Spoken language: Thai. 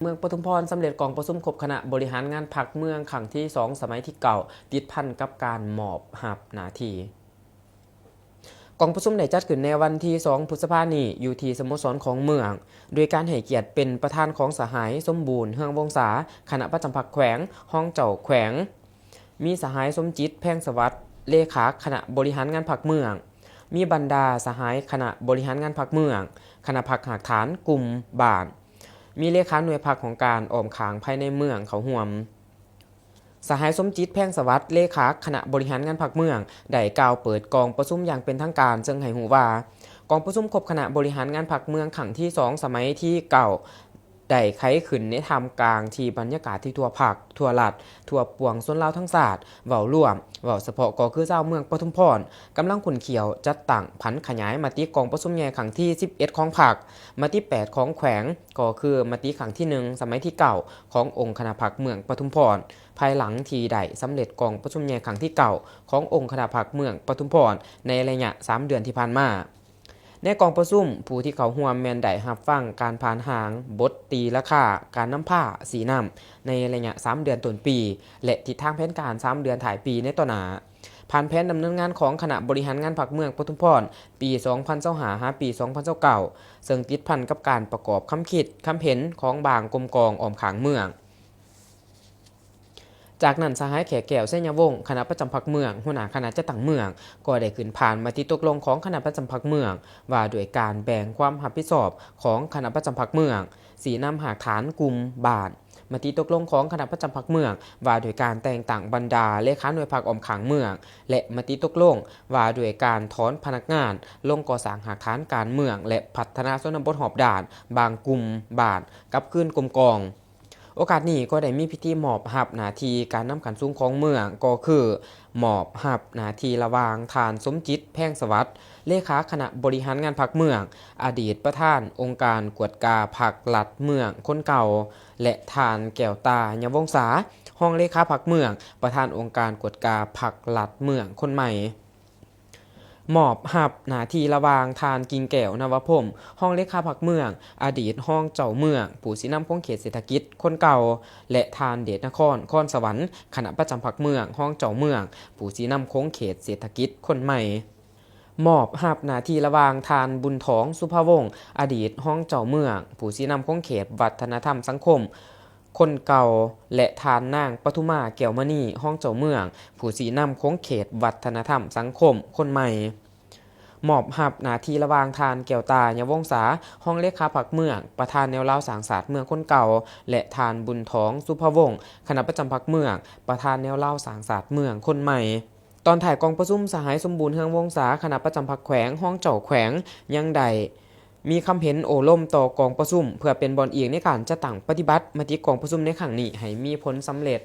เมืองปทุมพรสำเร็จกองประชุมครบคณะบริหารงานพรรคเมืองครั้งที่2สมัยที่เก่าติดพันกับการมอบรับหน้าที่กองประชุมได้จัดขึ้นในวันที่2พฤษภาคมนี้อยู่ที่สโมสรของเมืองโดยการให้เกียรติเป็นประธานของสหายสมบูรณ์เฮืองวงศาคณะประจำพรรคแขวงห้องเจ้าแขวงมีสหายสมจิตแพงสวัสดิ์เลขาคณะบริหารงานพรรคเมืองมีบรรดาสหายคณะบริหารงานพรรคเมืองคณะพรรคหากฐานกลุ่มบ้านมีเลขาหน่วยพรรคของการอ้อมขางภายในเมืองเขาห่วมสหายสมจิตแพงสวัสดิ์เลขาคณะบริหารงานพรรคเมืองได้กล่าวเปิดกองประชุมอย่างเป็นทางการซึ่งให้หูว่ากองประชุมครบคณะบริหารงานพรรคเมืองครั้งที่2สมัยที่เก่าได้ไขขึ้นในทำกลางที่บรรยากาศที่ทั่วภาคทั่วรัฐทั่วปวงชนลาวทั้งศาสตร์เว้าร่วมเว้าเฉพาะก็คือเจ้าเมืองปทุมพรกำลังขุนเขียวจัดตั้งผันขยายมติกองประชุมใหญ่ครั้งที่11ของพรรคมติ8ของแขวงก็คือมติครั้งที่1สมัยที่เก่าขององค์คณะพรรคเมืองปทุมพรภายหลังที่ได้สำเร็จกองประชุมใหญ่ครั้งที่เก่าขององค์คณะพรรคเมืองปทุมพรในระยะ3เดือนที่ผ่านมาในกองประชุมผู้ที่เขาร่วมแม่นได้รับฟังการผ่านหางบทตีราคาการนำผ้าสีน้ำในระยะ3เดือนต้นปีและทิศทางแผนการ3เดือนถ่ายปีในต่อหน้าผ่านแผนดำเนินงานของคณะบริหารงานพรรคเมืองปทุมพรปี2025หาปี2029ซึ่งติดพันกับการประกอบคำคิดคำเห็นของบางกรมกองอ้อมขางเมืองจากนั้นสหายแขกแก้วเส้นยวงศ์คณะประจำพรรคเมืองหัวหน้าคณะจัดตั้งเมืองก็ได้ขึ้นผ่านมติตกลงของคณะประจำพรรคเมืองว่าด้วยการแบ่งความรับผิดชอบของคณะประจำพรรคเมืองสีนำหากฐานกลุ่มบาทมติตกลงของคณะประจำพรรคเมืองว่าด้วยการแต่งตั้งบรรดาเลขาหน่วยพรรคอ้อมขางเมืองและมติตกลงว่าด้วยการถอนพนักงานลงก่อสร้างหากฐานการเมืองและพัฒนาชนบทหอบด่านบางกลุ่มบาทกับคืนกรมกองโอกาสนี้ก็ได้มีพิธีมอบรับหน้าที่การนำขันสูงของเมืองก็คือมอบรับหน้าที่ระหว่างทานสมจิตแพงสวัสดิ์เลขาคณะบริหารงานพรรคเมืองอดีตประธานองค์การกวดกาพรรคหลัดเมืองคนเก่าและทานแก้วตาญวงศาห้องเลขาพรรคเมืองประธานองค์การกวดกาพรรคหลัดเมืองคนใหม่มอบรับหน้าที่ระหว่างทานกิ่งแก้วนวพรหมห้องเลขาพรรคเมืองอดีตห้องเจ้าเมืองผู้สินำของเขตเศรษฐกิจคนเก่าและทานเดชนครคอนสวรรค์คณะประจำพรรคเมืองห้องเจ้าเมืองผู้สินำของเขตเศรษฐกิจคนใหม่มอบรับหน้าที่ระหว่างทานบุญทองสุภวงศ์อดีตห้องเจ้าเมืองผู้สินำของเขตวัฒนธรรมสังคมคนเก่าและทานนางปทุมาแก้วมณีห้องเจ้าเมืองผู้สีนำของเขตวัฒนธรรมสังคมคนใหม่มอบรับหน้าที่ระหว่างทานแก้วตาญวงศาห้องเลขาพรรคเมืองประธานแนวเล่าสางศาสตร์เมืองคนเก่าและทานบุญทองสุภวงศ์คณะประจำพรรคเมืองประธานแนวเล่าสางศาสตร์เมืองคนใหม่ตอนถ่ายกองประชุมสหายสมบูรณ์เฮืองวงศาคณะประจำพรรคแขวงห้องเจ้าแขวงยังได้มีคำเห็นโอล่มต่อกองประชุมเพื่อเป็นบอนเอียงในการจะตั้งปฏิบัติมติกองประชุมในครั้งนี้ให้มีผลสำเร็จ